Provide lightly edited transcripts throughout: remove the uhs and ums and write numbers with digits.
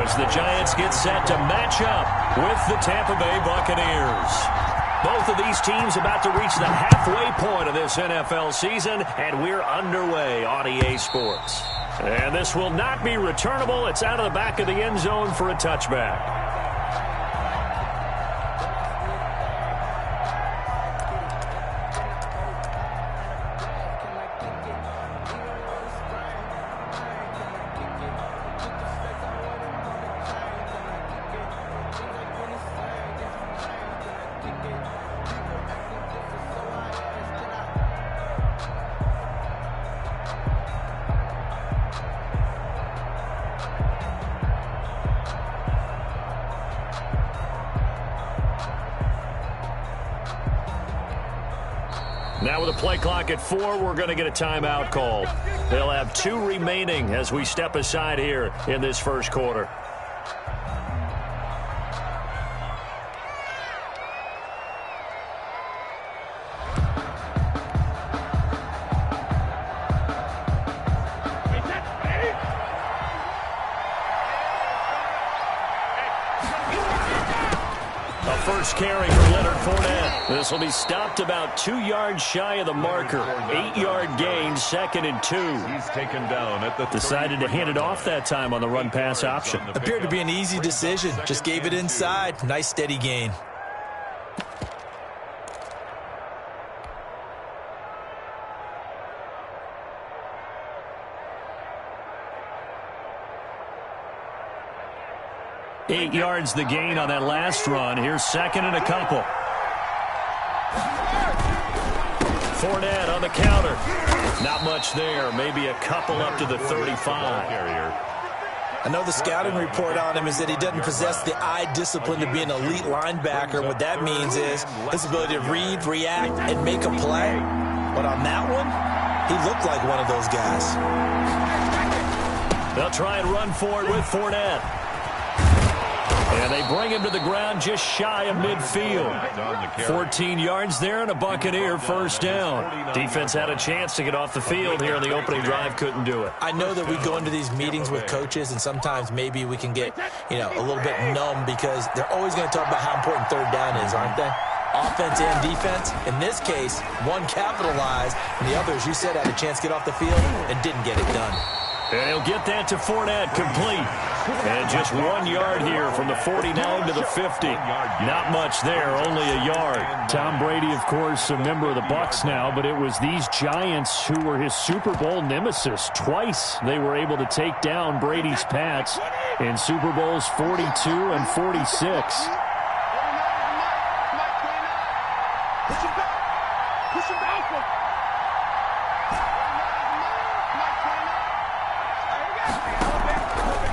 as the Giants get set to match up with the Tampa Bay Buccaneers. Both of these teams about to reach the halfway point of this NFL season, and we're underway on EA Sports. And this will not be returnable. It's out of the back of the end zone for a touchback. Now with a play clock at 4, we're going to get a timeout called. They'll have 2 remaining as we step aside here in this first quarter. First carry for Leonard Fournette. This will be stopped about 2 yards shy of the marker. 8-yard gain, 2nd and 2. He's taken down at the decided to hand it off that time on the run-pass option. Appeared to be an easy decision. Just gave it inside. Nice steady gain. Eight yards the gain on that last run. Here's 2nd and a couple. Fournette on the counter. Not much there. Maybe a couple up to the 35. I know the scouting report on him is that he doesn't possess the eye discipline to be an elite linebacker. What that means is his ability to read, react, and make a play. But on that one, he looked like one of those guys. They'll try and run for it with Fournette. And they bring him to the ground just shy of midfield. 14 yards there and a Buccaneer first down. Defense had a chance to get off the field here on the opening drive, couldn't do it. I know that we go into these meetings with coaches, and sometimes maybe we can get, a little bit numb because they're always going to talk about how important third down is, aren't they? Offense and defense. In this case, one capitalized, and the other, as you said, had a chance to get off the field and didn't get it done. And he'll get that to Fournette, complete. And just 1 yard here from the 49 to the 50. Not much there, only a yard. Tom Brady, of course, a member of the Bucs now, but it was these Giants who were his Super Bowl nemesis. Twice they were able to take down Brady's Pats in Super Bowls 42 and 46.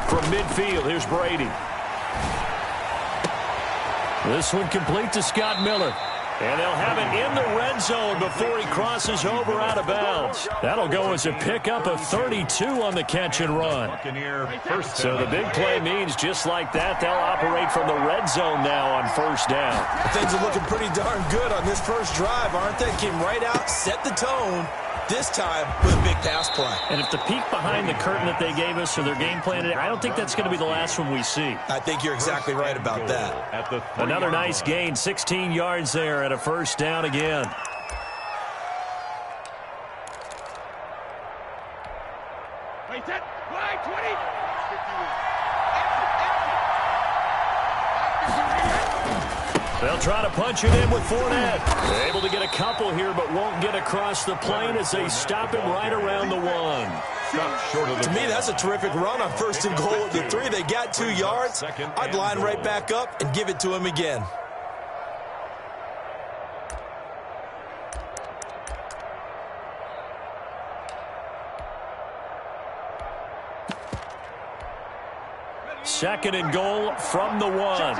From midfield, here's Brady. This one complete to Scott Miller. And they'll have it in the red zone before he crosses over out of bounds. That'll go as a pickup of 32 on the catch and run. So the big play means just like that, they'll operate from the red zone now on first down. Things are looking pretty darn good on this first drive, aren't they? Came right out, set the tone. This time with a big pass play. And if the peek behind the curtain that they gave us or their game plan, I don't think that's going to be the last one we see. I think you're exactly right about that. Another nice gain, 16 yards there at a first down again. They'll try to punch it in with Fournette. Able to get a couple here, but won't get across the plane as they stop him right around the 1. To me, that's a terrific run on 1st and goal at the 3. They got 2 yards. I'd line right back up and give it to him again. Second and goal from the 1.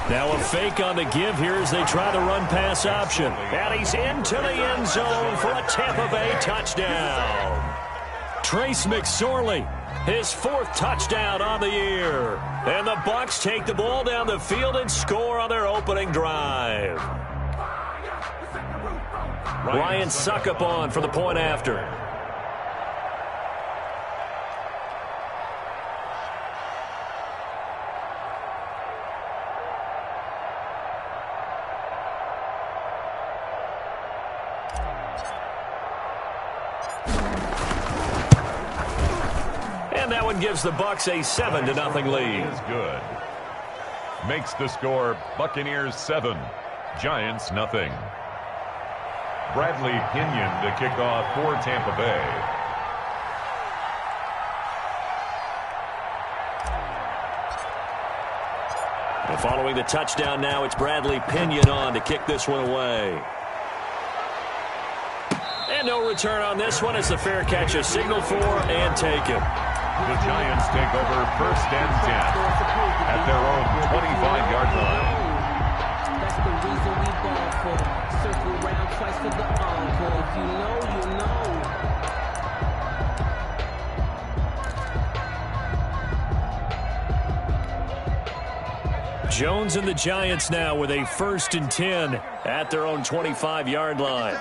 Now a fake on the give here as they try the run-pass option. And he's into the end zone for a Tampa Bay touchdown. Trace McSorley, his 4th touchdown on the year. And the Bucs take the ball down the field and score on their opening drive. Ryan Succop on for the point after. And that one gives the Bucs a 7-0 lead. Is good. Makes the score Buccaneers 7, Giants 0. Bradley Pinion to kick off for Tampa Bay. And following the touchdown now, it's Bradley Pinion on to kick this one away. And no return on this one as the fair catch is signaled for and taken. The Giants take over 1st and 10 at their own 25-yard line. That's the reason we ball for. Circle round twice for the encore. If you know, you know. Jones and the Giants now with a 1st and 10 at their own 25-yard line.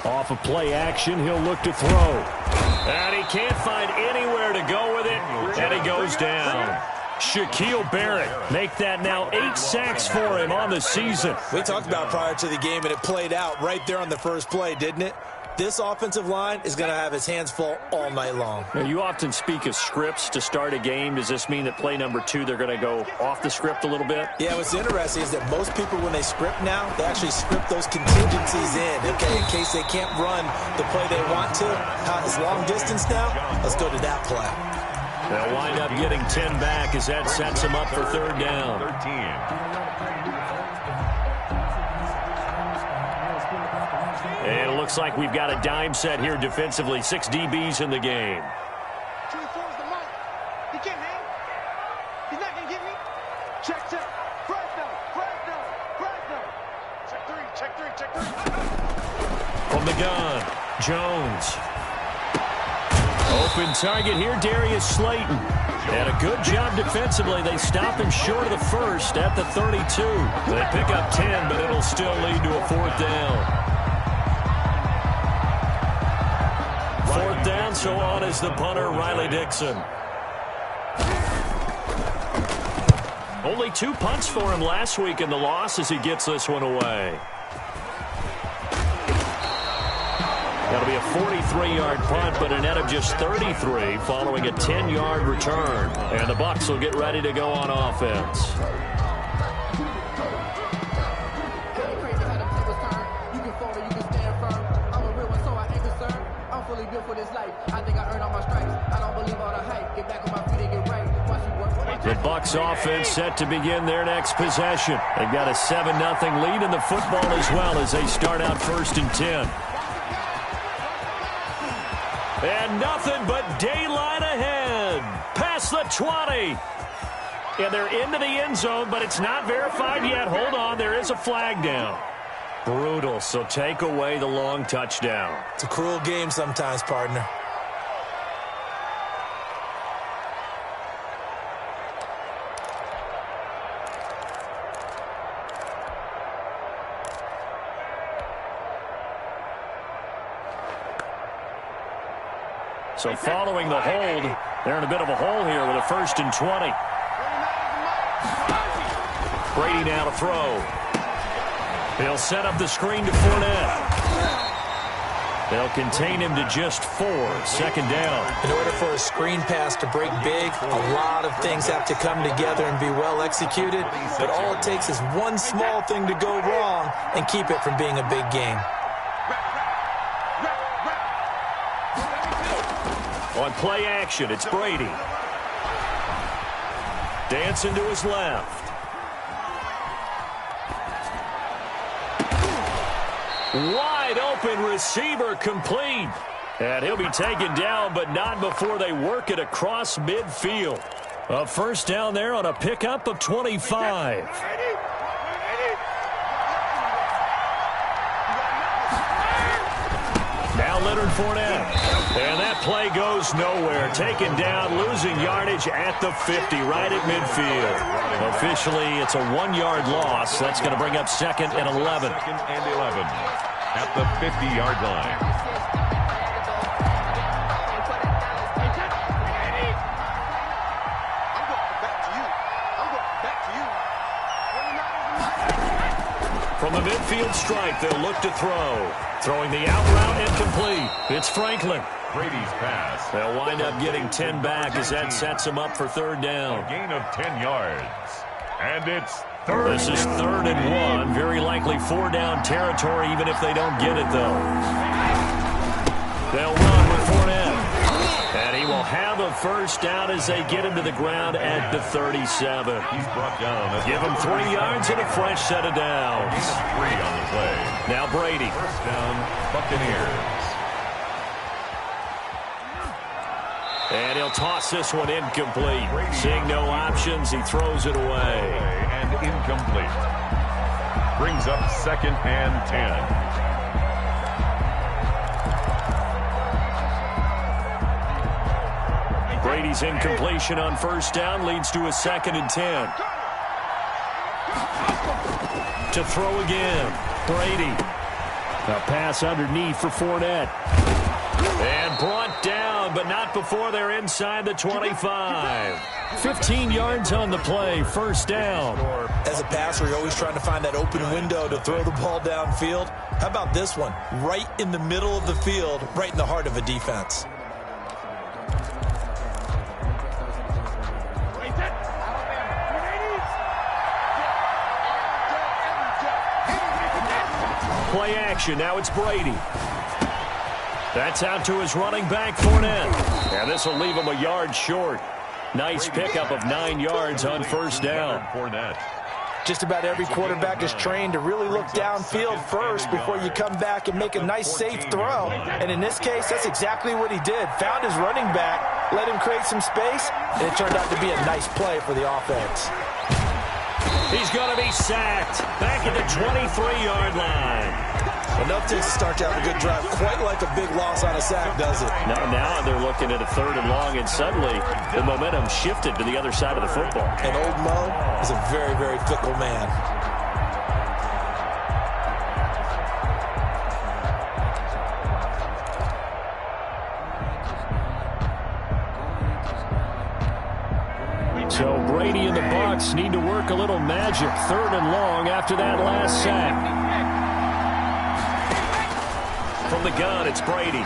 Off of play action, he'll look to throw. And he can't find anywhere to go with it, and he goes down. Shaquille Barrett make that now 8 sacks for him on the season. We talked about prior to the game, and it played out right there on the first play, didn't it? This offensive line is going to have his hands full all night long. Now, you often speak of scripts to start a game. Does this mean that play number 2, they're going to go off the script a little bit? Yeah, what's interesting is that most people, when they script now, they actually script those contingencies in, okay, in case they can't run the play they want to. It's long distance now. Let's go to that play. They'll wind up getting 10 back as that sets them up for 3rd down. 13. And it looks like we've got a dime set here defensively. 6 DBs in the game. 24 is the mark. He can't hang. He's not going to get me. Check. Fresno. Check 3. From the gun, Jones. Open target here, Darius Slayton. And a good job defensively. They stop him short of the 1st at the 32. They pick up 10, but it'll still lead to a 4th down. 4th down, so on is the punter, Riley Dixon. Only 2 punts for him last week in the loss as he gets this one away. That'll be a 43-yard punt, but a net of just 33 following a 10-yard return. And the Bucs will get ready to go on offense. The Bucs offense set to begin their next possession. They've got a 7-0 lead in the football as well as they start out 1st and 10. And nothing but daylight ahead. Past the 20. And they're into the end zone, but it's not verified yet. Hold on, there is a flag down. Brutal, so take away the long touchdown. It's a cruel game sometimes, partner. So following the hold, they're in a bit of a hole here with a 1st and 20. Brady now to throw. He'll set up the screen to Fournette. They'll contain him to just 4. 2nd down. In order for a screen pass to break big, a lot of things have to come together and be well executed. But all it takes is one small thing to go wrong and keep it from being a big game. On play action, it's Brady. Dancing to his left. Wide open receiver complete. And he'll be taken down, but not before they work it across midfield. A 1st down there on a pickup of 25. Now Leonard Fournette. And that play goes nowhere. Taken down, losing yardage at the 50, right at midfield. Officially, it's a 1-yard loss. That's going to bring up 2nd and 11. 2nd and 11 at the 50-yard line. From the midfield stripe, they'll look to throw. Throwing the out route incomplete. It's Franklin. Brady's pass. They'll wind up getting 10 back as that sets them up for third down. A gain of 10 yards. And it's third. This is 3rd and 1. Very likely 4-down territory, even if they don't get it, though. They'll run with Fournette. And he will have a first down as they get him to the ground at the 37. He's brought down. Give him 3 yards and a fresh set of downs. 3 on the play. Now Brady. First down, Buccaneers. And he'll toss this one incomplete. Seeing no options, he throws it away. And incomplete. Brings up 2nd and 10. Brady's incompletion on first down leads to a 2nd and 10. To throw again. Brady. A pass underneath for Fournette. And brought down, but not before they're inside the 25. 15 yards on the play, first down. As a passer, you're always trying to find that open window to throw the ball downfield. How about this one? Right in the middle of the field, right in the heart of a defense. Play action. Now it's Brady. That's out to his running back, Fournette. And this will leave him a yard short. Nice pickup of 9 yards on first down. Fournette. Just about every quarterback is trained to really look downfield first before you come back and make a nice, safe throw. And in this case, that's exactly what he did. Found his running back, let him create some space, and it turned out to be a nice play for the offense. He's going to be sacked. Back at the 23-yard line. Enough to start out a good drive. Quite like a big loss on a sack, does it? Now they're looking at a 3rd and long, and suddenly the momentum shifted to the other side of the football. And old Mo is a very, very fickle man. So Brady and the Bucs need to work a little magic. 3rd and long after that last sack. From the gun, it's Brady.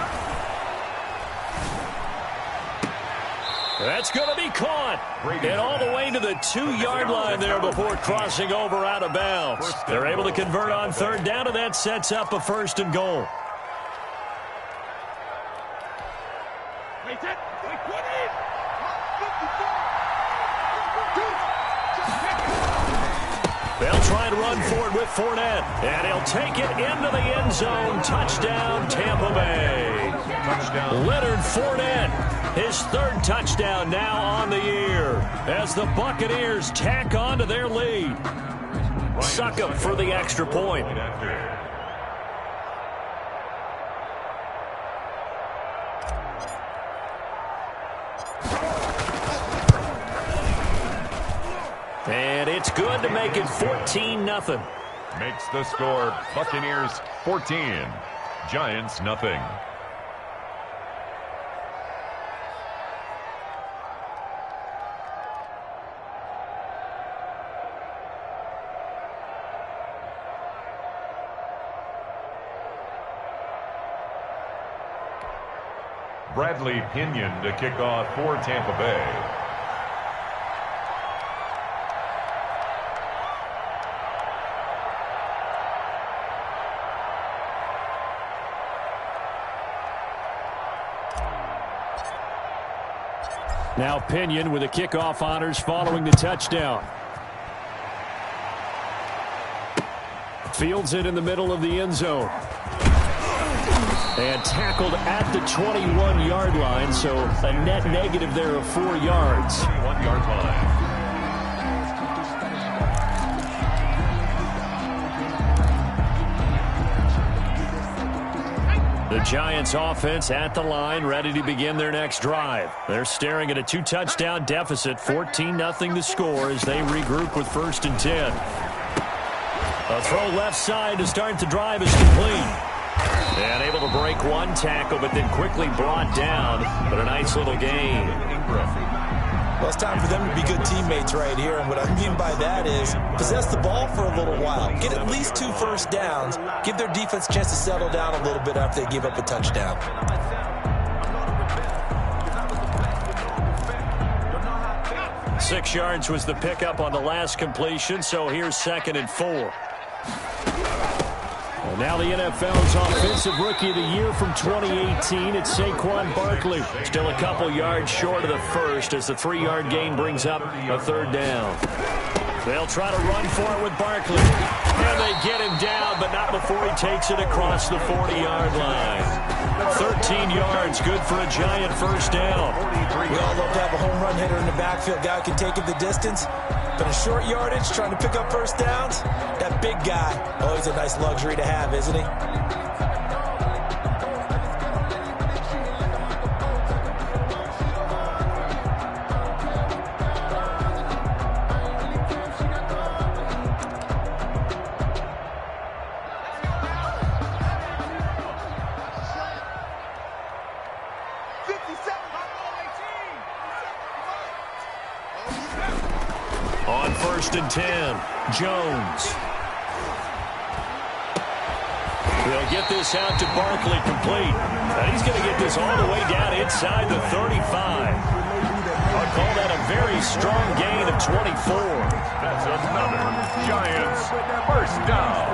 That's going to be caught. And all the way to the 2-yard line there before crossing over out of bounds. They're able to convert on 3rd down, and that sets up a 1st and goal. They'll try to run forward with Fournette, and he'll take it into the end zone. Touchdown, Tampa Bay. Touchdown. Leonard Fournette, his 3rd touchdown now on the year as the Buccaneers tack on to their lead. Succop for the extra point. And it's good to make it 14-0. Makes the score Buccaneers 14, Giants nothing. Bradley Pinion to kick off for Tampa Bay. Now Pinion with the kickoff honors following the touchdown. Fields it in the middle of the end zone. And tackled at the 21-yard line, so a net negative there of 4 yards. 21-yard line. The Giants offense at the line, ready to begin their next drive. They're staring at a 2-touchdown deficit, 14-0 the score as they regroup with 1st and 10. A throw left side to start the drive is complete. And able to break one tackle, but then quickly brought down. But a nice little gain. Well, it's time for them to be good teammates right here, and what I mean by that is possess the ball for a little while, get at least 2 first downs, give their defense a chance to settle down a little bit after they give up a touchdown. 6 yards was the pickup on the last completion, so here's 2nd and 4. Well, now the NFL's Offensive Rookie of the Year from 2018, it's Saquon Barkley. Still a couple yards short of the first as the 3-yard gain brings up a 3rd down. They'll try to run for it with Barkley. And they get him down, but not before he takes it across the 40-yard line. 13 yards, good for a Giant first down. We all love to have a home run hitter in the backfield, guy who can take it the distance. But in short yardage, trying to pick up first downs, that big guy, always a nice luxury to have, isn't he? On 1st and 10, Jones. He'll get this out to Barkley, complete. And he's going to get this all the way down inside the 35. I'll call that a very strong gain of 24. That's another Giants first down.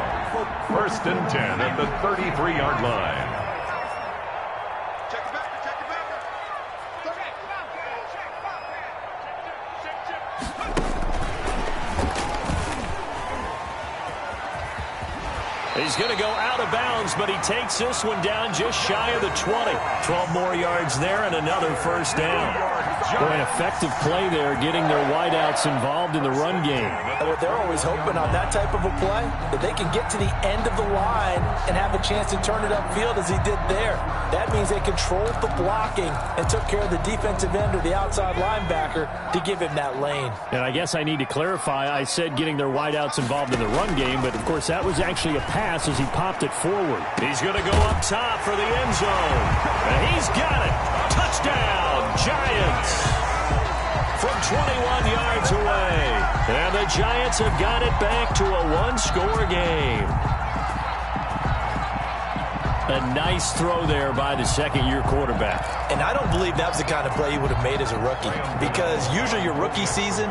1st and 10 at the 33-yard line. He's going to go out of bounds, but he takes this one down just shy of the 20. 12 more yards there and another first down. Boy, an effective play there, getting their wideouts involved in the run game. And what they're always hoping on that type of a play, that they can get to the end of the line and have a chance to turn it upfield as he did there. That means they controlled the blocking and took care of the defensive end or the outside linebacker to give him that lane. And I guess I need to clarify, I said getting their wideouts involved in the run game, but of course that was actually a pass as he popped it forward. He's going to go up top for the end zone. And he's got it. Touchdown, Giants. From 21 yards away. And the Giants have got it back to a 1-score game. A nice throw there by the second-year quarterback. And I don't believe that was the kind of play he would have made as a rookie, because usually your rookie season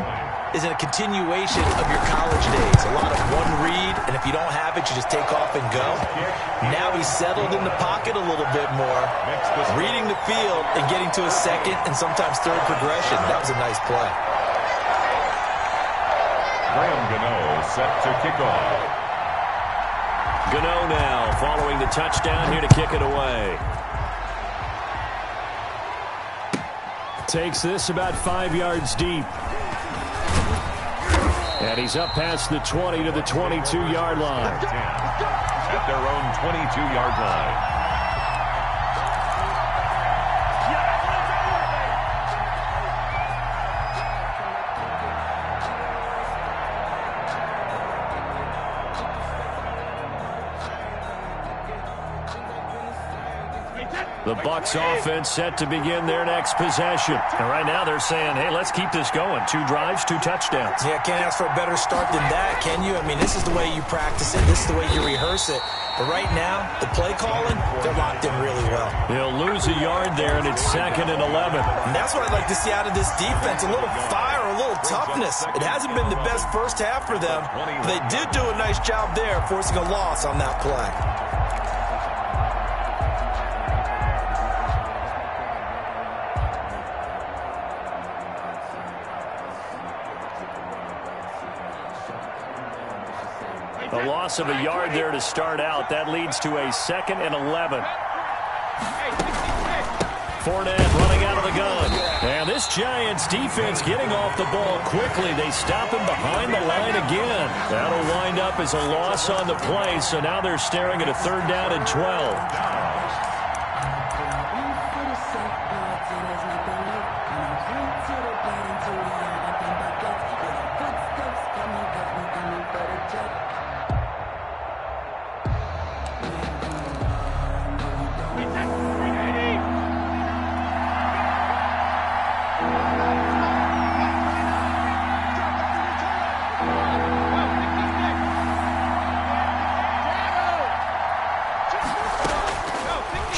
is a continuation of your college days. A lot of one read, and if you don't have it, you just take off and go. Now he's settled in the pocket a little bit more, reading the field and getting to a second and sometimes third progression. That was a nice play. Graham Gano set to kick off. Gano now following the touchdown here to kick it away. Takes this about 5 yards deep. And he's up past the 20 to the 22-yard line. At their own 22-yard line. The Bucs offense set to begin their next possession. And right now they're saying, hey, let's keep this going. 2 drives, 2 touchdowns. Yeah, can't ask for a better start than that, can you? I mean, this is the way you practice it. This is the way you rehearse it. But right now, the play calling, they're locked in really well. They'll lose a yard there, and it's 2nd and 11. And that's what I'd like to see out of this defense, a little fire, a little toughness. It hasn't been the best first half for them, but they did do a nice job there, forcing a loss on that play. A loss of a yard there to start out. That leads to a 2nd and 11. Fournette running out of the gun. And this Giants defense getting off the ball quickly. They stop him behind the line again. That'll wind up as a loss on the play. So now they're staring at a 3rd down and 12.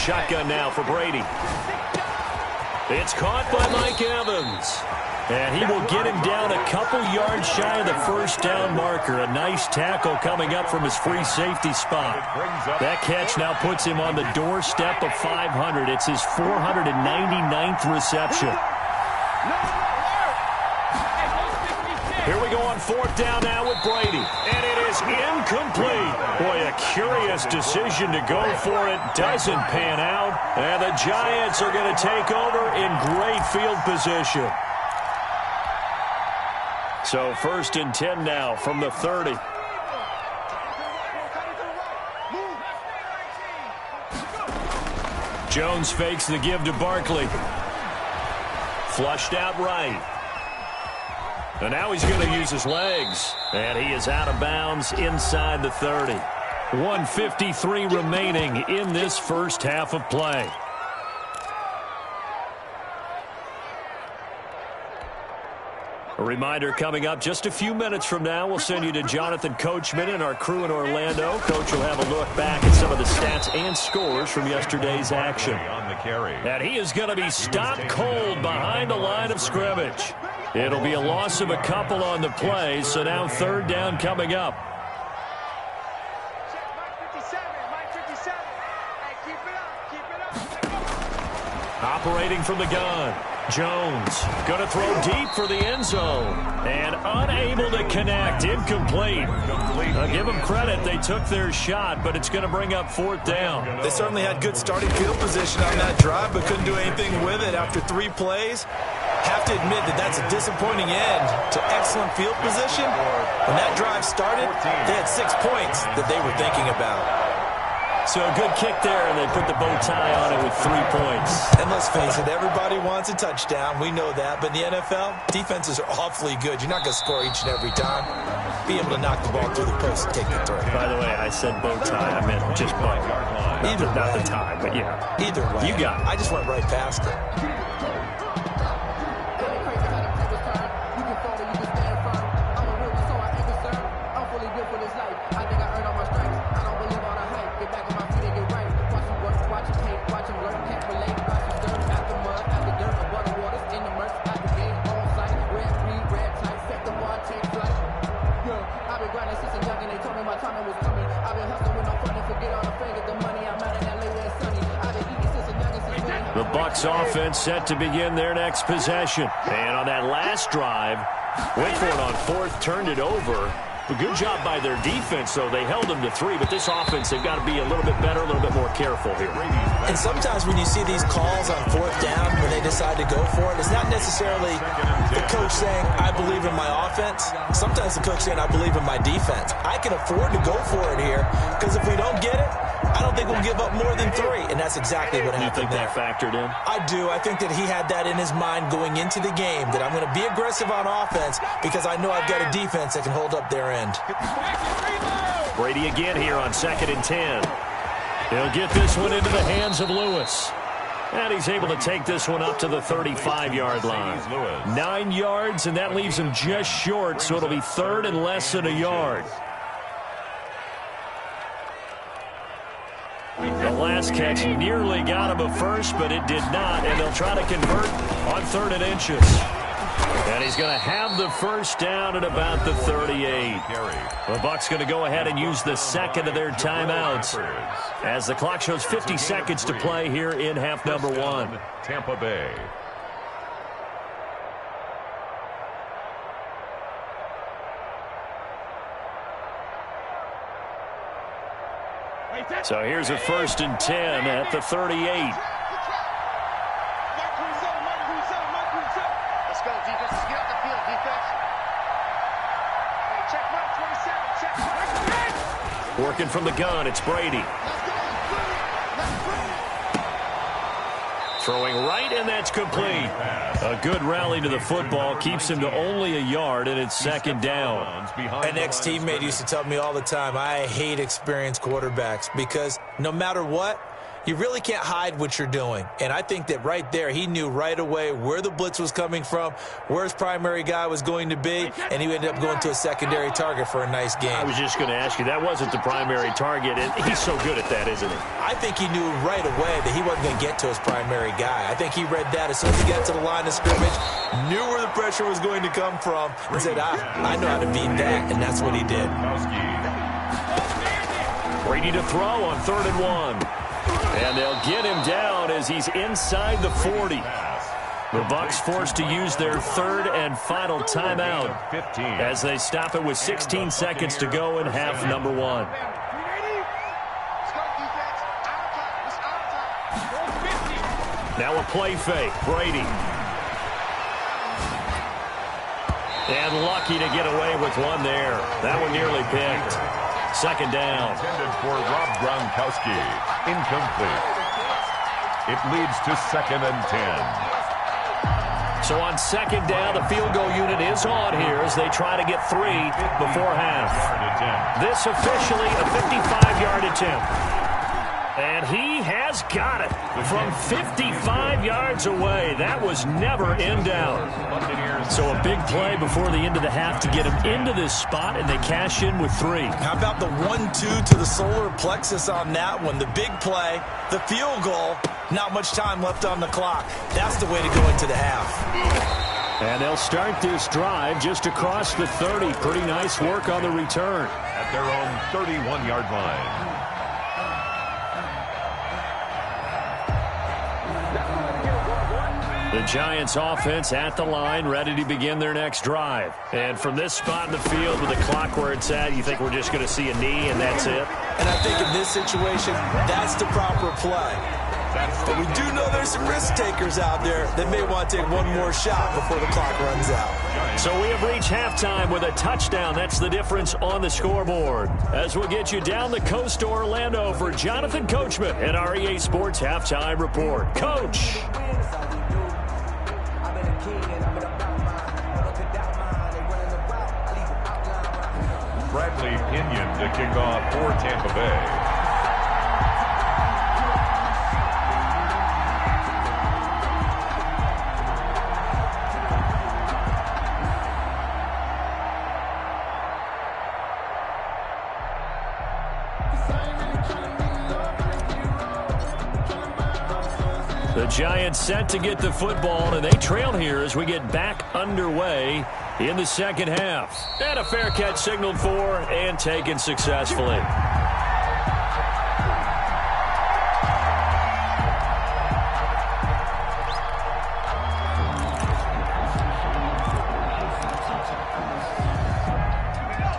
shotgun now for Brady. It's caught by Mike Evans. And he will get him down a couple yards shy of the first down marker. A nice tackle coming up from his free safety spot. That catch now puts him on the doorstep of 500. It's his 499th reception. Here we go on fourth down now with Brady. And it is incomplete. Boy, a curious decision to go for it. Doesn't pan out. And the Giants are going to take over in great field position. So 1st and 10 now from the 30. Jones fakes the give to Barkley. Flushed out right. And now he's going to use his legs. And he is out of bounds inside the 30. 1:53 remaining in this first half of play. A reminder coming up just a few minutes from now. We'll send you to Jonathan Coachman and our crew in Orlando. Coach will have a look back at some of the stats and scores from yesterday's action. And he is going to be stopped cold behind the line of scrimmage. It'll be a loss of a couple on the play, so now 3rd down coming up. Operating from the gun. Jones going to throw deep for the end zone. And unable to connect. Incomplete. I'll give them credit. They took their shot, but it's going to bring up 4th down. They certainly had good starting field position on that drive, but couldn't do anything with it after 3 plays. Have to admit that that's a disappointing end to excellent field position. When that drive started, they had 6 points that they were thinking about. So a good kick there, and they put the bow tie on it with 3 points. And let's face it, everybody wants a touchdown. We know that. But in the NFL, defenses are awfully good. You're not going to score each and every time. Be able to knock the ball through the post and take the throw. By the way, I said bow tie. I meant just bow. Either not way. the tie, but yeah. Either way. You got it. I just went right past it. The Bucs offense set to begin their next possession. And on that last drive, went for it on 4th, turned it over. A good job by their defense, though. They held them to 3, but this offense, they've got to be a little bit better, a little bit more careful here. And sometimes when you see these calls on 4th down, when they decide to go for it, it's not necessarily the coach saying, I believe in my offense. Sometimes the coach saying, I believe in my defense. I can afford to go for it here, because if we don't get it, I don't think we'll give up more than 3, and that's exactly what happened there. You think that factored in? I do. I think that he had that in his mind going into the game, that I'm going to be aggressive on offense because I know I've got a defense that can hold up their end. Brady again here on 2nd and 10. He'll get this one into the hands of Lewis. And he's able to take this one up to the 35-yard line. 9 yards, and that leaves him just short, so it'll be 3rd and less than a yard. The last catch nearly got him a first, but it did not, and they'll try to convert on 3rd and inches. And he's going to have the first down at about the 38. The Bucs going to go ahead and use the 2nd of their timeouts as the clock shows 50 seconds to play here in half number 1. Tampa Bay. So here's a 1st and 10 at the 38. Let's go, defense. Let's get off the field, defense. Hey, check mark 27. Check. Working from the gun, it's Brady. Throwing right, and that's complete. A good rally to the football keeps him to only a yard, and it's 2nd down. An ex-teammate used to tell me all the time, I hate experienced quarterbacks because no matter what, you really can't hide what you're doing. And I think that right there, he knew right away where the blitz was coming from, where his primary guy was going to be, and he ended up going to a secondary target for a nice game. I was just going to ask you, that wasn't the primary target, and he's so good at that, isn't he? I think he knew right away that he wasn't going to get to his primary guy. I think he read that as soon as he got to the line of scrimmage, knew where the pressure was going to come from, and said, I know how to beat that, and that's what he did. Brady to throw on 3rd and 1. And they'll get him down as he's inside the 40. The Bucs forced to use their 3rd and final timeout as they stop it with 16 seconds to go in half number 1. Now a play fake. Brady. And lucky to get away with one there. That one nearly picked. 2nd down. Intended for Rob Gronkowski. Incomplete. It leads to 2nd and 10. So on 2nd down, the field goal unit is on here as they try to get 3 before half. This officially a 55-yard attempt. And he has got it from 55 yards away. That was never in doubt. So a big play before the end of the half to get him into this spot, and they cash in with 3. How about the 1-2 to the solar plexus on that one? The big play, the field goal, not much time left on the clock. That's the way to go into the half. And they'll start this drive just across the 30. Pretty nice work on the return. At their own 31-yard line. The Giants offense at the line, ready to begin their next drive. And from this spot in the field with the clock where it's at, you think we're just going to see a knee and that's it? And I think in this situation, that's the proper play. But we do know there's some risk takers out there that may want to take one more shot before the clock runs out. So we have reached halftime with a touchdown. That's the difference on the scoreboard. As we'll get you down the coast to Orlando for Jonathan Coachman and our EA Sports Halftime Report. Coach! Bradley Pinion to kick off for Tampa Bay. The Giants set to get the football, and they trail here as we get back underway in the second half. And a fair catch signaled for and taken successfully.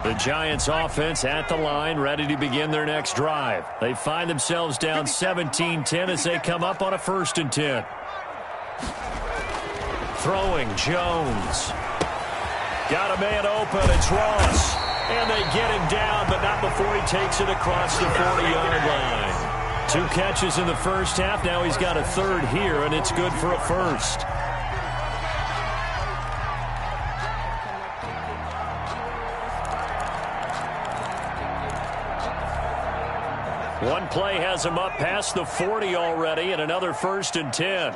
The Giants offense at the line, ready to begin their next drive. They find themselves down 17-10 as they come up on a 1st and 10. Throwing Jones. Got a man open. It's Ross. And they get him down, but not before he takes it across the 40-yard line. 2 catches in the first half. Now he's got a 3rd here, and it's good for a 1st. One play has him up past the 40 already, and another 1st and 10.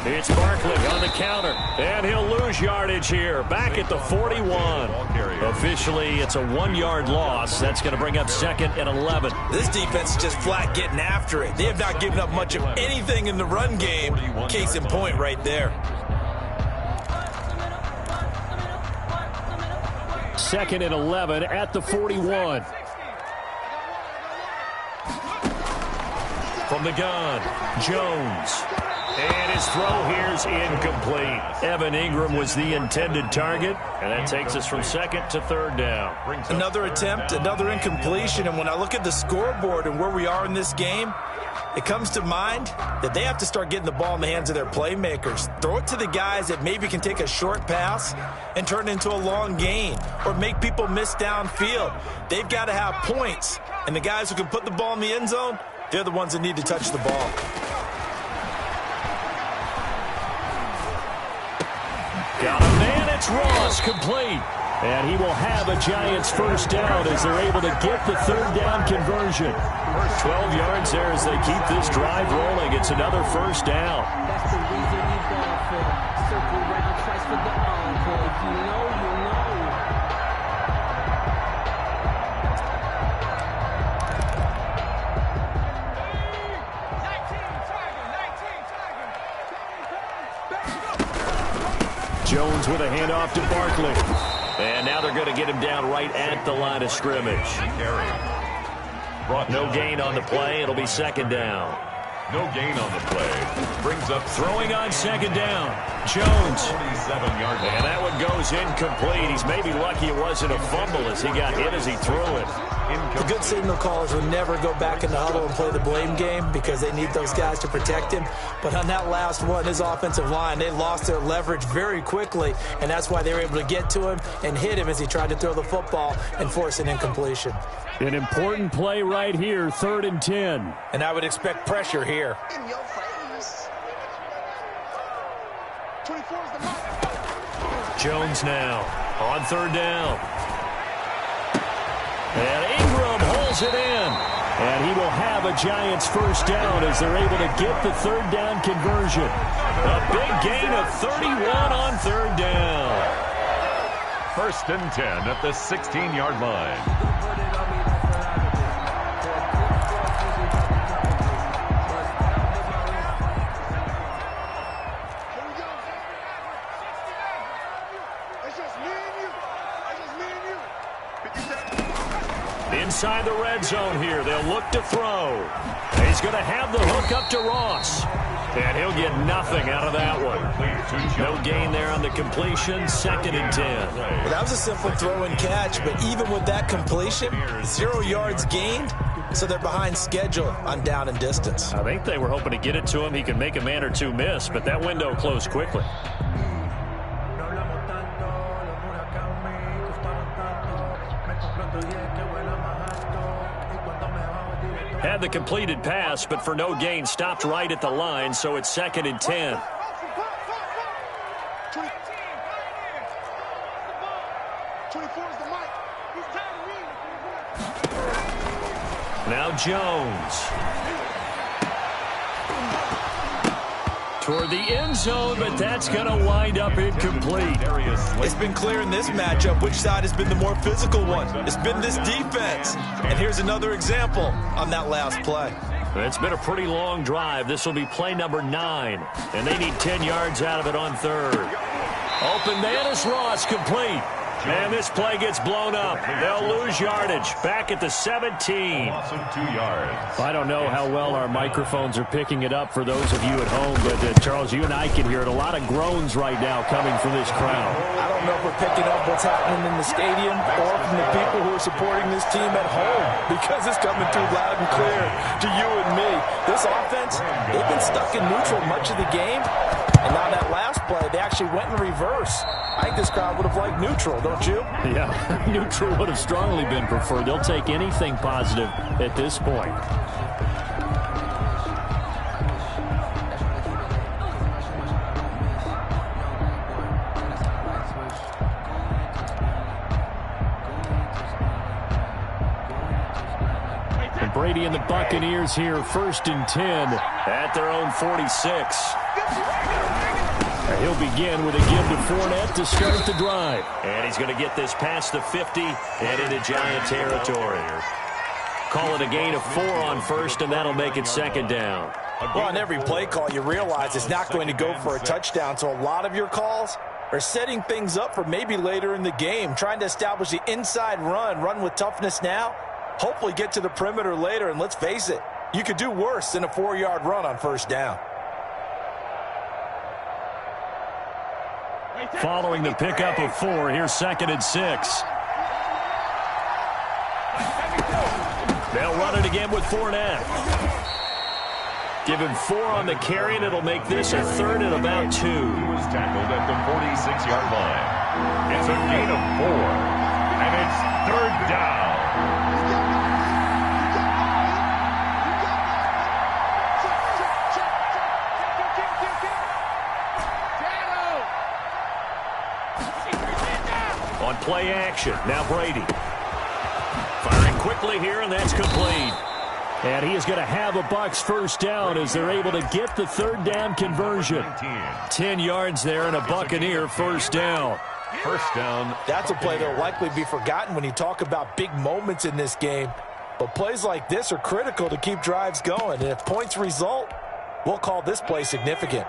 It's Barkley on the counter, and he'll lose yardage here. Back at the 41. Officially, it's a 1-yard loss. That's going to bring up 2nd and 11. This defense is just flat getting after it. They have not given up much of anything in the run game. Case in point right there. 2nd and 11 at the 41. From the gun, Jones. And his throw here's incomplete. Evan Ingram was the intended target, and that takes us from 2nd to 3rd down. Another attempt, another incompletion, and when I look at the scoreboard and where we are in this game, it comes to mind that they have to start getting the ball in the hands of their playmakers. Throw it to the guys that maybe can take a short pass and turn it into a long gain or make people miss downfield. They've got to have points, and the guys who can put the ball in the end zone, they're the ones that need to touch the ball. Got a man, it's Ross, complete. And he will have a Giants first down as they're able to get the third down conversion. 12 yards there as they keep this drive rolling. It's another first down. That's the reason we ball for. Circle around twice for the encore. If you know, you know. Jones with a handoff to Barkley. And now they're going to get him down right at the line of scrimmage. No gain on the play. It'll be second down. No gain on the play. Brings up throwing on second down. Jones. 47-yard line. And that one goes incomplete. He's maybe lucky it wasn't a fumble as he got hit as he threw it. The good signal callers would never go back in the huddle and play the blame game because they need those guys to protect him. But on that last one, his offensive line, they lost their leverage very quickly, and that's why they were able to get to him and hit him as he tried to throw the football and force an incompletion. An important play right here, 3rd and 10. And I would expect pressure here. In your face. 24 is the mark. Jones now on 3rd down. And Ingram holds it in. And he will have a Giants first down as they're able to get the third down conversion. A big gain of 31 on 3rd down. 1st and 10 at the 16-yard line. Inside the red zone here. They'll look to throw. He's going to have the hook up to Ross. And he'll get nothing out of that one. No gain there on the completion. 2nd and 10. Well, that was a simple throw and catch, but even with that completion, 0 yards gained, so they're behind schedule on down and distance. I think they were hoping to get it to him. He could make a man or two miss, but that window closed quickly. Had the completed pass, but for no gain, stopped right at the line, so it's 2nd and 10. Now Jones. Toward the end zone, but that's going to wind up incomplete. It's been clear in this matchup which side has been the more physical one. It's been this defense. And here's another example on that last play. It's been a pretty long drive. This will be play number 9. And they need 10 yards out of it on 3rd. Open man is Ross, complete. And this play gets blown up. They'll lose yardage. Back at the 17. Loss of 2 yards. I don't know how well our microphones are picking it up for those of you at home, but Charles, you and I can hear it. A lot of groans right now coming from this crowd. I don't know if we're picking up what's happening in the stadium or from the people who are supporting this team at home, because it's coming through loud and clear to you and me. This offense, they've been stuck in neutral much of the game, and now that last play, they actually went in reverse. I think this crowd would have liked neutral, don't you? Yeah, neutral would have strongly been preferred. They'll take anything positive at this point. And Brady and the Buccaneers here, 1st and 10 at their own 46. He'll begin with a give to Fournette to start the drive. And he's going to get this past the 50 and into Giant territory. Call it a gain of 4 on 1st, and that'll make it 2nd down. Well, on every play call, you realize it's not going to go for a touchdown, so a lot of your calls are setting things up for maybe later in the game, trying to establish the inside run with toughness now, hopefully get to the perimeter later, and let's face it, you could do worse than a 4-yard run on 1st down. Following the pickup of 4, here's 2nd and 6. They'll run it again with Fournette. Give him 4 on the carry, and it'll make this a 3rd and about 2. He was tackled at the 46-yard line. It's a gain of 4, and it's 3rd down. On play action, now Brady. Firing quickly here, and that's complete. And he is going to have a Bucs first down as they're able to get the third down conversion. 10 yards there and a Buccaneer first down. First down. That's a play that will likely be forgotten when you talk about big moments in this game. But plays like this are critical to keep drives going. And if points result, we'll call this play significant.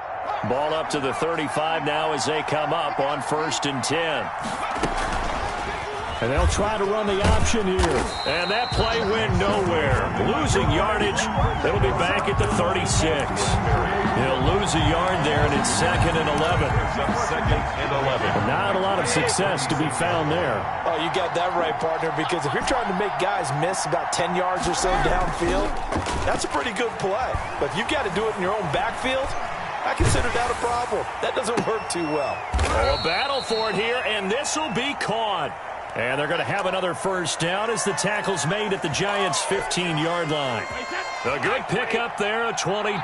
Ball up to the 35 now as they come up on 1st and 10. And they'll try to run the option here. And that play went nowhere. Losing yardage. It'll be back at the 36. He'll lose a yard there, and it's 2nd and 11. Second and 11. Not a lot of success to be found there. Oh, you got that right, partner, because if you're trying to make guys miss about 10 yards or so downfield, that's a pretty good play. But if you've got to do it in your own backfield, I consider that a problem. That doesn't work too well. Oh, a battle for it here, and this will be caught. And they're going to have another first down as the tackle's made at the Giants' 15-yard line. A good pickup there at 22.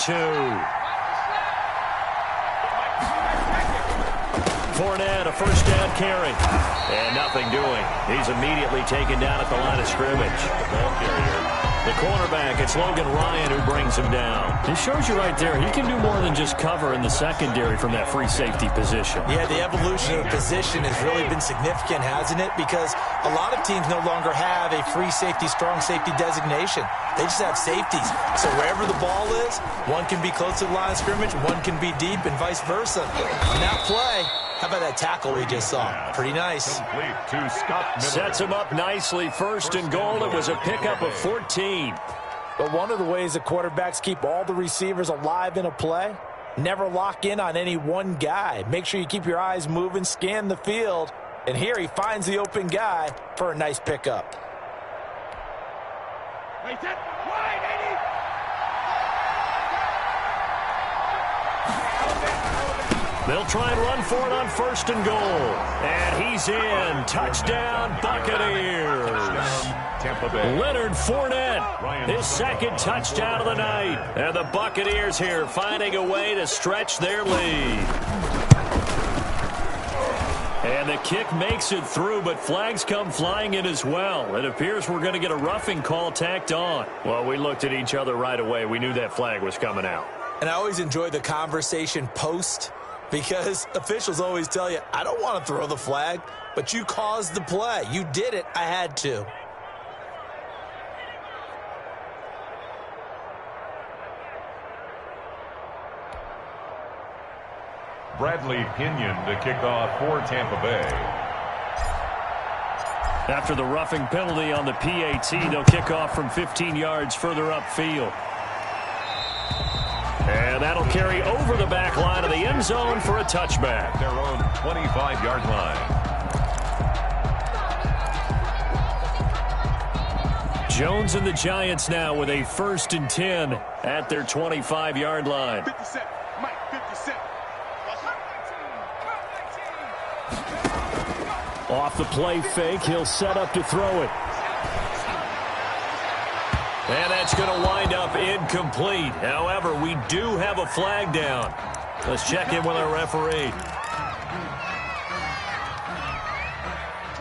Fournette, a first down carry. And nothing doing. He's immediately taken down at the line of scrimmage. The cornerback, it's Logan Ryan who brings him down. It shows you right there, he can do more than just cover in the secondary from that free safety position. Yeah, the evolution of the position has really been significant, hasn't it? Because a lot of teams no longer have a free safety, strong safety designation. They just have safeties. So wherever the ball is, one can be close to the line of scrimmage, one can be deep, and vice versa. On that play, how about that tackle we just saw? Pretty nice. Complete to Scott Miller. Sets him up nicely. 1st and goal. It was a pickup of 14. But one of the ways that quarterbacks keep all the receivers alive in a play, never lock in on any one guy. Make sure you keep your eyes moving, scan the field, and here he finds the open guy for a nice pickup. They'll try and run for it on 1st and goal. And he's in. Touchdown, Buccaneers. Tampa Bay. Leonard Fournette, his 2nd touchdown of the night. And the Buccaneers here finding a way to stretch their lead. And the kick makes it through, but flags come flying in as well. It appears we're going to get a roughing call tacked on. Well, we looked at each other right away. We knew that flag was coming out. And I always enjoy the conversation post, because officials always tell you, I don't want to throw the flag, but you caused the play. You did it. I had to. Bradley Pinion to kick off for Tampa Bay. After the roughing penalty on the PAT, they'll kick off from 15 yards further upfield. And that'll carry over the back line of the end zone for a touchback. Their own 25-yard line. Jones and the Giants now with a 1st and 10 at their 25-yard line. 57. Mike, 57. Off the play fake, he'll set up to throw it. And that's going to wind up incomplete. However, we do have a flag down. Let's check in with our referee.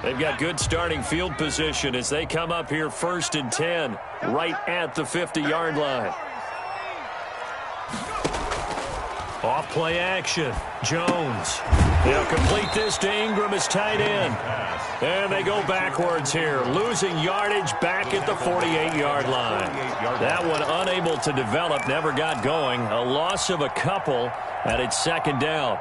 They've got good starting field position as they come up here 1st and 10, right at the 50-yard line. Off play action. Jones. They'll complete this to Ingram as tight end. And they go backwards here, losing yardage back at the 48-yard line. That one unable to develop, never got going. A loss of a couple, and it's 2nd down.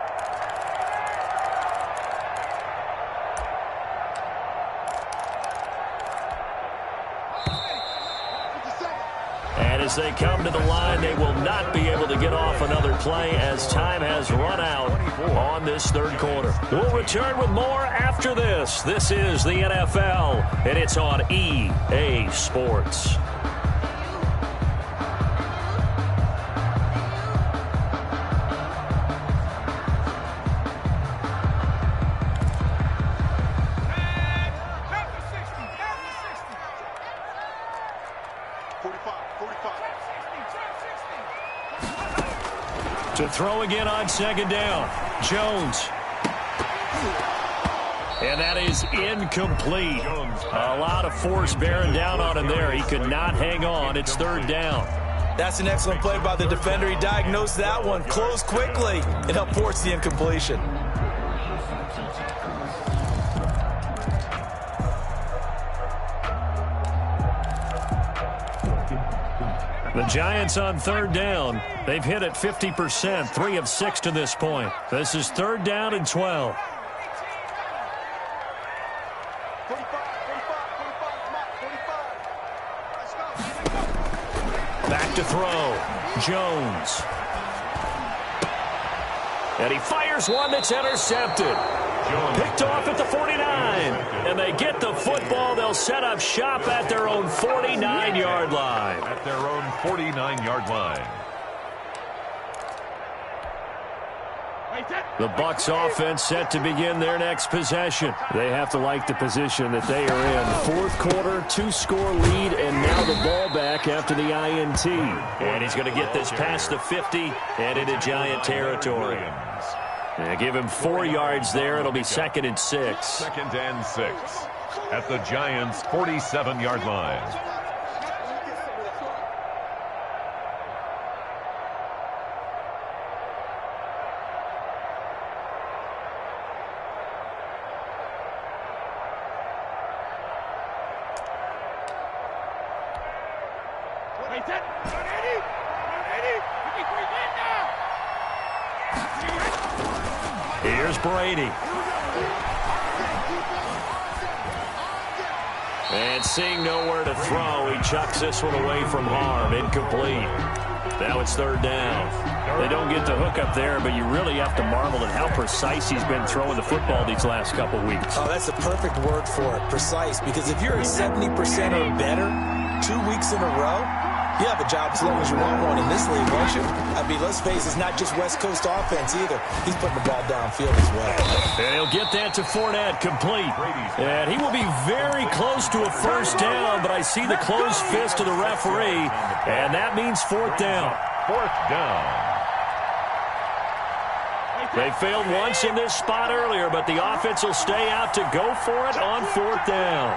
And as they come to the line, they will not be able to get off another play as time has run out on this 3rd quarter. We'll return with more after this. This is the NFL, and it's on EA Sports. To throw again on 2nd down. Jones. And that is incomplete. A lot of force bearing down on him there. He could not hang on. It's third down. That's an excellent play by the defender. He diagnosed that one, closed quickly, and helped force the incompletion. The Giants on third down. They've hit it 50%, 3 of 6 to this point. This is third down and 12. Back to throw. Jones. And he fires one that's intercepted. Picked off at the 49. And they get the football. They'll set up shop at their own 49-yard line. At their own 49-yard line. The Bucs offense set to begin their next possession. They have to like the position that they are in. Fourth quarter, 2-score lead, and now the ball back after the INT. And he's going to get this past the 50 and into Giant territory. Give him 4 yards there. It'll be 2nd and 6. 2nd and 6 at the Giants' 47-yard line. Here's Brady. And seeing nowhere to throw, he chucks this one away from harm. Incomplete. Now it's third down. They don't get the hook up there, but you really have to marvel at how precise he's been throwing the football these last couple weeks. Oh, that's a perfect word for it, precise, because if you're at 70% or better 2 weeks in a row, you have a job as long as you want one in this league, won't you? I mean, let's face it, it's not just West Coast offense either. He's putting the ball downfield as well. And he'll get that to Fournette, complete. And he will be very close to a first down, but I see the closed fist of the referee, and that means fourth down. Fourth down. They failed once in this spot earlier, but the offense will stay out to go for it on fourth down.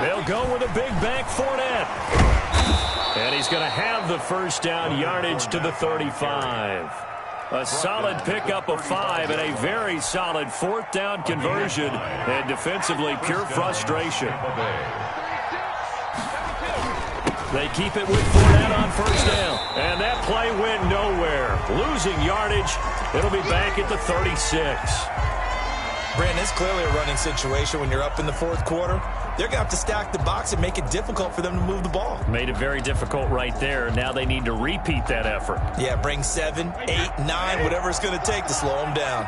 They'll go with a big back Fournette. And he's going to have the first down yardage to the 35. A solid pickup of 5 and a very solid fourth down conversion. And defensively, pure frustration. They keep it with Fournette on first down. And that play went nowhere. Losing yardage. It'll be back at the 36. Brandon, it's clearly a running situation when you're up in the fourth quarter. They're going to have to stack the box and make it difficult for them to move the ball. Made it very difficult right there. Now they need to repeat that effort. Yeah, bring 7, 8, 9, whatever it's going to take to slow them down.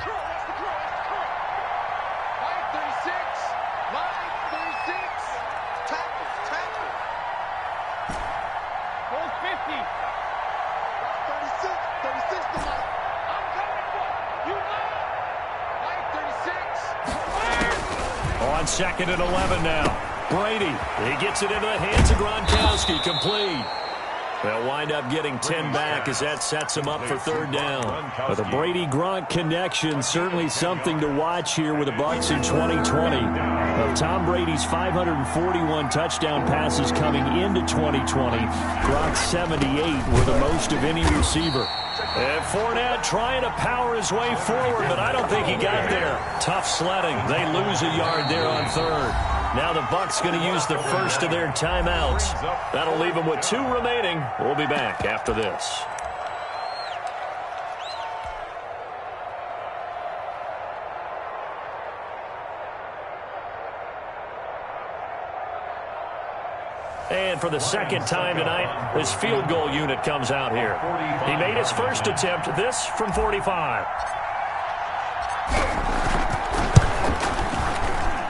On 2nd and 11 now. Brady, he gets it into the hands of Gronkowski, complete. They'll wind up getting 10 back as that sets him up for third down. But the Brady-Gronk connection, certainly something to watch here with the Bucs in 2020. Of Tom Brady's 541 touchdown passes coming into 2020, Gronk's 78 were the most of any receiver. And Fournette trying to power his way forward, but I don't think he got there. Tough sledding. They lose a yard there on third. Now the Bucs going to use the first of their timeouts. That'll leave them with 2 remaining. We'll be back after this. And for the second time tonight, this field goal unit comes out here. He made his first attempt, this from 45.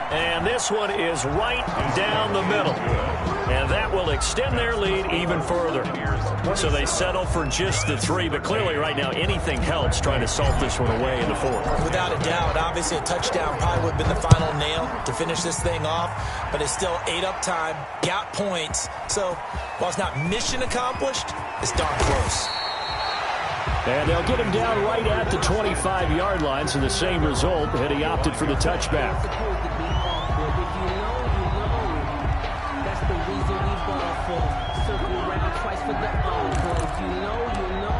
And this one is right down the middle. And that will extend their lead even further. So they settle for just the 3, but clearly right now anything helps trying to salt this one away in the fourth. Without a doubt, obviously a touchdown probably would have been the final nail to finish this thing off, but it's still 8 up time, got points. So while it's not mission accomplished, it's darn close. And they'll get him down right at the 25-yard line, so the same result, and he opted for the touchback. If you know, you know. That's the reason we ball for. Circle around twice for the encore. If you know, you know.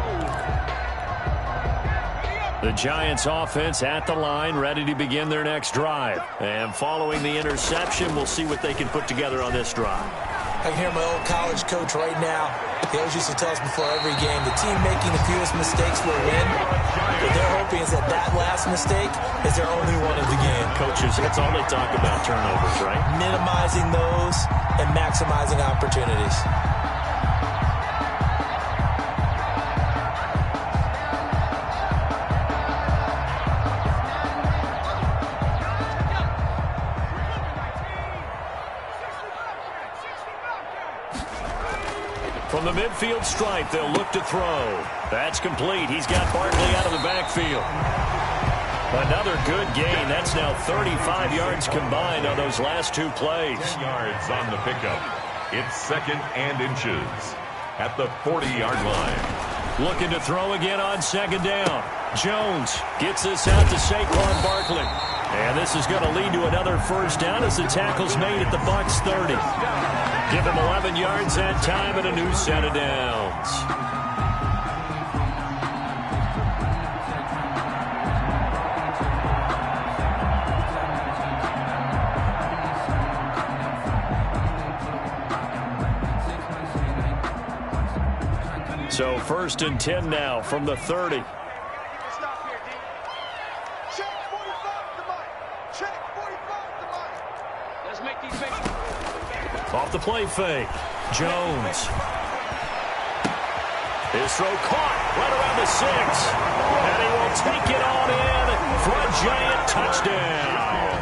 The Giants offense at the line, ready to begin their next drive. And following the interception, we'll see what they can put together on this drive. I can hear my old college coach right now. He always used to tell us before every game, the team making the fewest mistakes will win. What they're hoping is that that last mistake is their only one of the game. Coaches, that's all they talk about, turnovers, right? Minimizing those and maximizing opportunities. From the midfield stripe, they'll look to throw. That's complete. He's got Barkley out of the backfield. Another good gain. That's now 35 yards combined on those last two plays. 10 yards on the pickup. It's 2nd and inches at the 40-yard line. Looking to throw again on 2nd down. Jones gets this out to Saquon Barkley. And this is going to lead to another first down as the tackle's made at the Bucs 30. Give him 11 yards that time and a new set of downs. So 1st and 10 now from the 30. Stop here, D. Check 45 the mic. Check 45 the mic. Let's make these fakes. Off the play fake. Jones. His throw caught right around the 6. And he will take it on in for a Giant touchdown.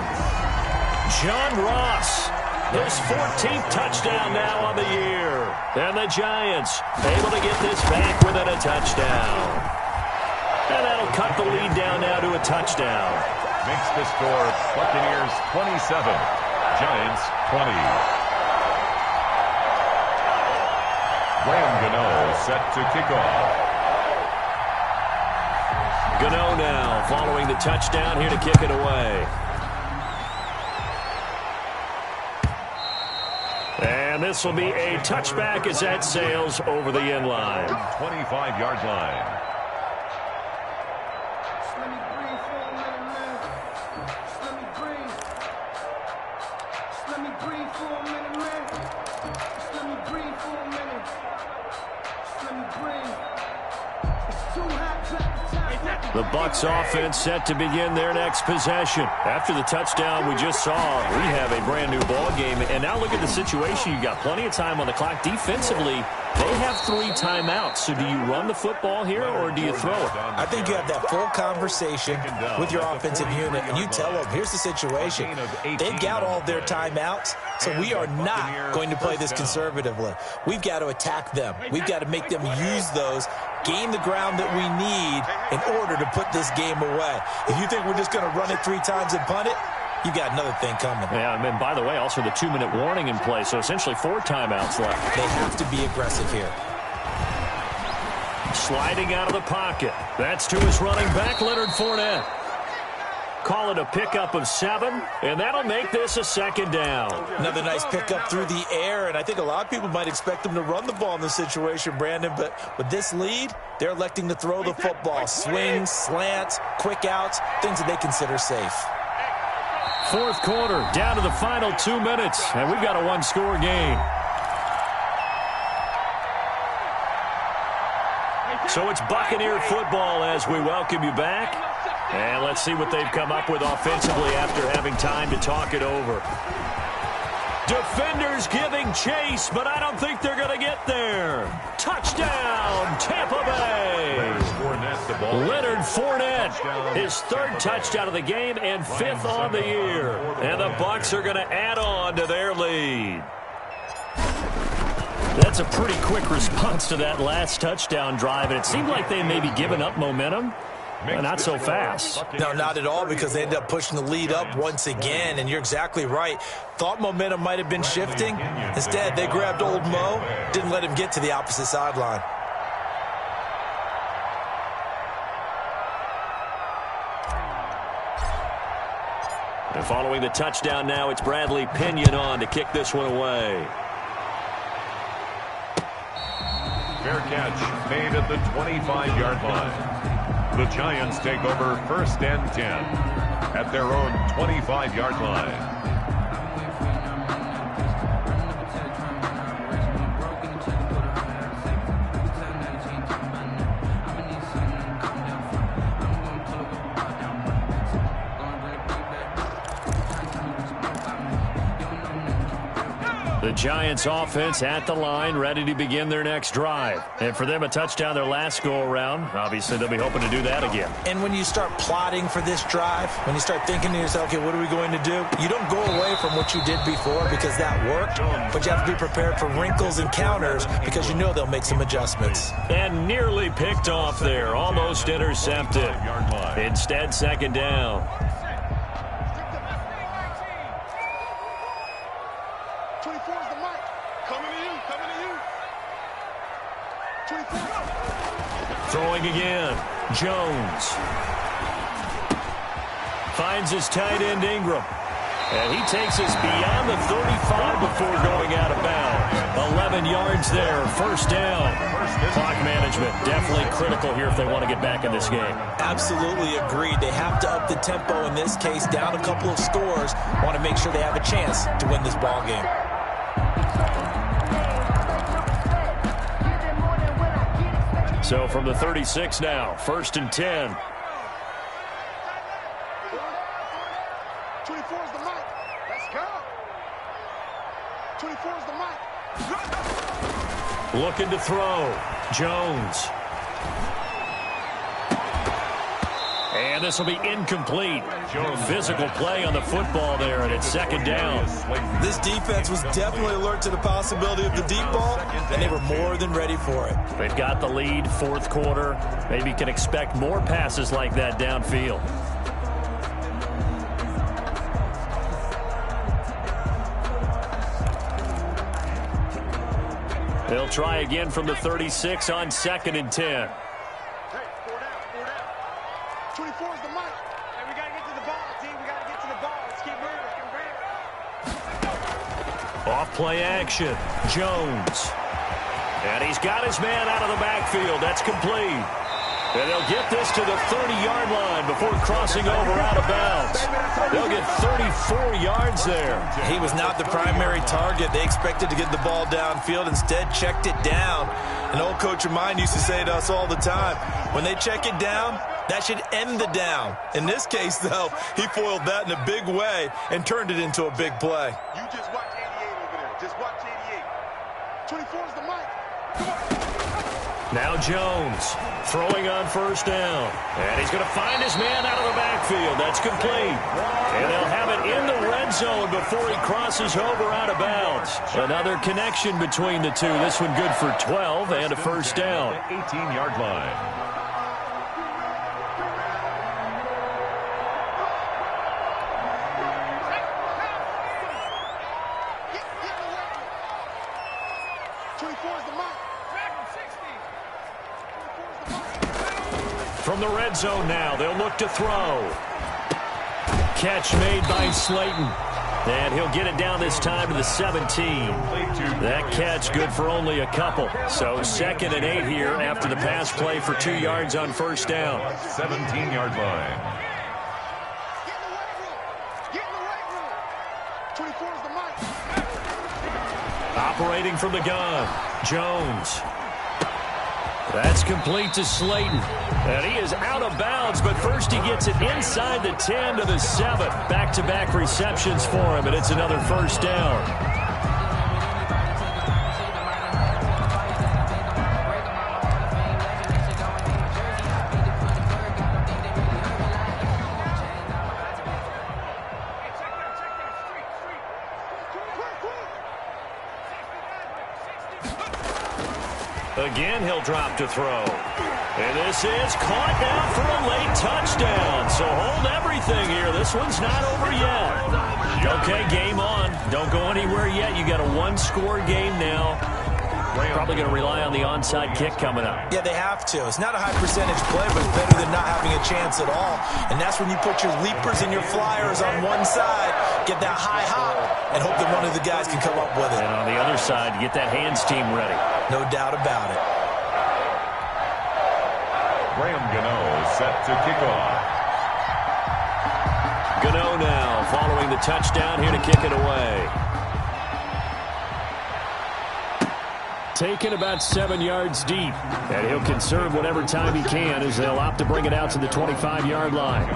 John Ross, his 14th touchdown now on the year. And the Giants able to get this back within a touchdown. And that'll cut the lead down now to a touchdown. Makes the score Buccaneers 27, Giants 20. Graham Gano set to kick off. Gano now following the touchdown here to kick it away. And this will be a touchback as that sails over the end line. 25-yard line. Let me breathe for a minute, man. Let me breathe. Let me breathe for a minute, man. Let me breathe for a minute. Let me breathe. It's too hot to attack. The Bucs offense set to begin their next possession. After the touchdown we just saw, we have a brand new ball game. And now look at the situation. You've got plenty of time on the clock. Defensively, they have 3 timeouts. So do you run the football here or do you throw it? I think you have that full conversation with your offensive unit, and you tell them, here's the situation. They've got all their timeouts, so we are not going to play this conservatively. We've got to attack them. We've got to make them use those, gain the ground that we need in order to put this game away. If you think we're just going to run it 3 times and punt it, you got another thing coming. Yeah, and by the way, also the 2-minute warning in play, so essentially 4 timeouts left. They have to be aggressive here. Sliding out of the pocket. That's to his running back, Leonard Fournette. Call it a pickup of 7, and that'll make this a 2nd down. Another nice pickup through the air, and I think a lot of people might expect them to run the ball in this situation, Brandon, but with this lead, they're electing to throw the football. Swings, slants, quick outs, things that they consider safe. 4th quarter, down to the final 2 minutes, and we've got a 1-score game. So it's Buccaneer football as we welcome you back. And let's see what they've come up with offensively after having time to talk it over. Defenders giving chase, but I don't think they're going to get there. Touchdown, Tampa Bay. Leonard Fournette, his 3rd touchdown of the game and 5th on the year. And the Bucs are going to add on to their lead. That's a pretty quick response to that last touchdown drive, and it seemed like they may be giving up momentum. Not so fast. No, not at all, because they ended up pushing the lead up once again, and you're exactly right. Thought momentum might have been shifting. Instead, they grabbed old Mo, didn't let him get to the opposite sideline. And following the touchdown now, it's Bradley Pinion on to kick this one away. Fair catch made at the 25-yard line. The Giants take over 1st and 10 at their own 25-yard line. The Giants offense at the line, ready to begin their next drive. And for them, a touchdown their last go-around. Obviously, they'll be hoping to do that again. And when you start plotting for this drive, when you start thinking to yourself, okay, what are we going to do? You don't go away from what you did before because that worked, but you have to be prepared for wrinkles and counters because you know they'll make some adjustments. And nearly picked off there, almost intercepted. Instead, 2nd down. 24's the mic. Coming to you. 24. Throwing again. Jones. Finds his tight end Ingram. And he takes us beyond the 35 before going out of bounds. 11 yards there, 1st down. Clock management definitely critical here if they want to get back in this game. Absolutely agreed. They have to up the tempo in this case, down a couple of scores. Want to make sure they have a chance to win this ball game. So from the 36 now, 1st and 10. 24's the mic. Let's go. 24's the mic. Looking to throw. Jones. And this will be incomplete. Physical play on the football there, and it's 2nd down. This defense was definitely alert to the possibility of the deep ball, and they were more than ready for it. They've got the lead, 4th quarter. Maybe can expect more passes like that downfield. They'll try again from the 36 on 2nd and 10. 24's the mic. Hey, we got to get to the ball, team. We got to get to the ball. Let's keep moving. Off play action. Jones. And he's got his man out of the backfield. That's complete. And they'll get this to the 30-yard line before crossing over out of bounds. They'll get 34 yards there. He was not the primary target. They expected to get the ball downfield. Instead, checked it down. An old coach of mine used to say to us all the time, when they check it down, that should end the down. In this case, though, he foiled that in a big way and turned it into a big play. You just watch 88 over there. Just watch 88. 24's the mic. Come on. Now Jones throwing on 1st down. And he's going to find his man out of the backfield. That's complete. And they'll have it in the red zone before he crosses over out of bounds. Another connection between the two. This one good for 12 and a 1st down. 18-yard line. From the red zone now, they'll look to throw. Catch made by Slayton. And he'll get it down this time to the 17. That catch good for only a couple. So 2nd and 8 here after the pass play for 2 yards on 1st down. 17-yard line. Get in the right room. 24's the mic. Operating from the gun, Jones. That's complete to Slayton. And he is out of bounds, but first he gets it inside the 10 to the 7. Back-to-back receptions for him, and it's another 1st down. Again, he'll drop to throw. And this is caught down for a late touchdown. So hold everything here. This one's not over yet. Okay, game on. Don't go anywhere yet. You got a 1-score game now. Probably going to rely on the onside kick coming up. Yeah, they have to. It's not a high percentage play, but it's better than not having a chance at all. And that's when you put your leapers and your flyers on one side, get that high hop, and hope that one of the guys can come up with it. And on the other side, get that hands team ready. No doubt about it. Graham Gano set to kick off. Gano now following the touchdown here to kick it away. Taken about 7 yards deep. And he'll conserve whatever time he can as they'll opt to bring it out to the 25-yard line.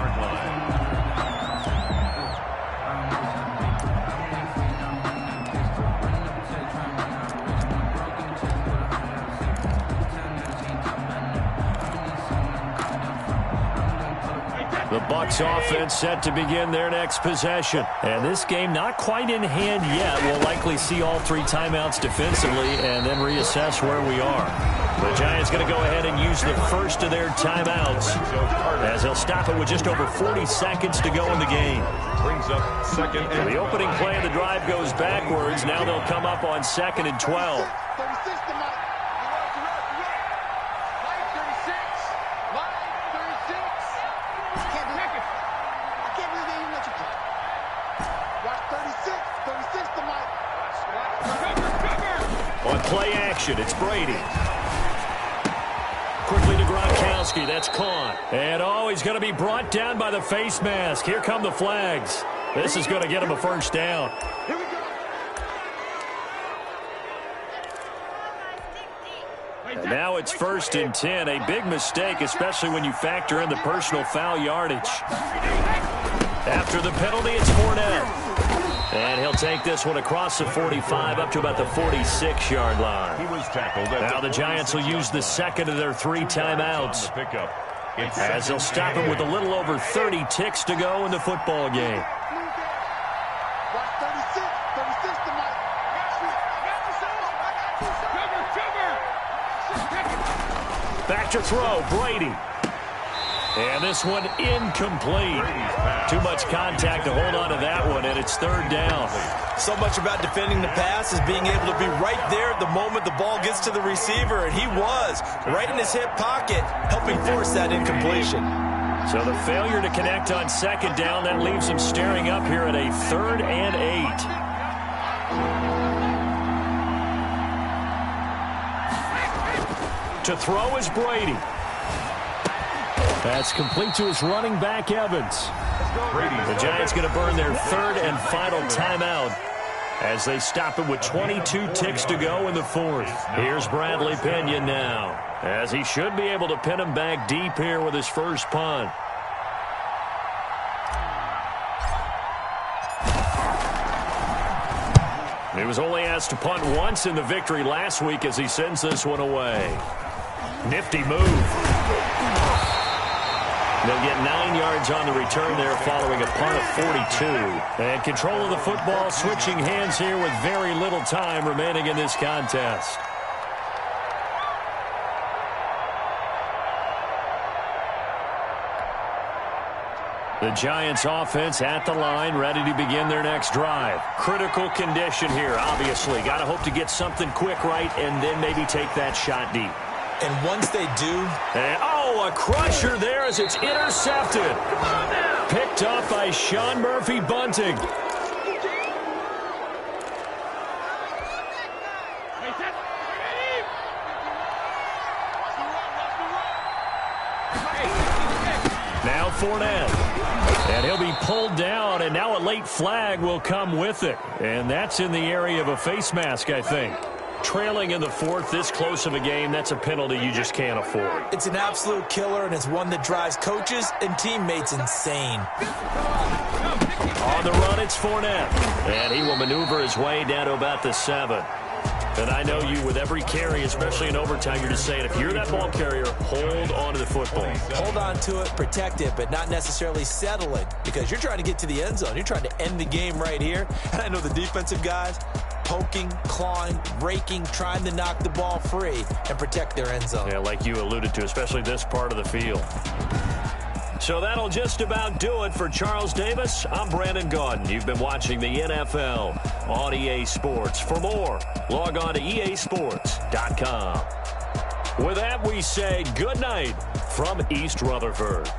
The Bucs offense set to begin their next possession. And this game not quite in hand yet. We'll likely see all 3 timeouts defensively and then reassess where we are. The Giants going to go ahead and use the first of their timeouts as they'll stop it with just over 40 seconds to go in the game. Brings up second and The opening play of the drive goes backwards. Now they'll come up on 2nd and 12. On play action, it's Brady. Quickly to Gronkowski. That's caught. And, he's going to be brought down by the face mask. Here come the flags. This is going to get him a first down. And now it's 1st and 10. A big mistake, especially when you factor in the personal foul yardage. After the penalty, it's Fournette. And he'll take this one across the 45 up to about the 46-yard line. he was tackled. Now the Giants will use the second of their 3 timeouts as they'll stop it with a little over 30 ticks to go in the football game. Back to throw, Brady. And this one incomplete. Too much contact to hold on to that one, and it's 3rd down. So much about defending the pass is being able to be right there at the moment the ball gets to the receiver, and he was right in his hip pocket, helping force that incompletion. So the failure to connect on 2nd down, that leaves him staring up here at a 3rd and 8. To throw is Brady. That's complete to his running back, Evans. The Giants going to burn their 3rd and final timeout as they stop it with 22 ticks to go in the 4th. Here's Bradley Pena now, as he should be able to pin him back deep here with his first punt. He was only asked to punt once in the victory last week as he sends this one away. Nifty move. They'll get 9 yards on the return there following a punt of 42. And control of the football switching hands here with very little time remaining in this contest. The Giants offense at the line, ready to begin their next drive. Critical condition here, obviously. Got to hope to get something quick right and then maybe take that shot deep. And once they do... And, a crusher there as it's intercepted. Picked up by Sean Murphy Bunting. Now Fournette. And he'll be pulled down, and now a late flag will come with it. And that's in the area of a face mask, I think. Trailing in the 4th, this close of a game, that's a penalty you just can't afford. It's an absolute killer, and it's one that drives coaches and teammates insane. On the run, it's Fournette. And he will maneuver his way down to about the 7. And I know you, with every carry, especially in overtime, you're just saying, if you're that ball carrier, hold on to the football. Hold on to it, protect it, but not necessarily settle it, because you're trying to get to the end zone. You're trying to end the game right here. And I know the defensive guys, poking, clawing, raking, trying to knock the ball free and protect their end zone. Yeah, like you alluded to, especially this part of the field. So that'll just about do it for Charles Davis. I'm Brandon Gaudin. You've been watching the NFL on EA Sports. For more, Log on to easports.com. With that, we say good night from East Rutherford.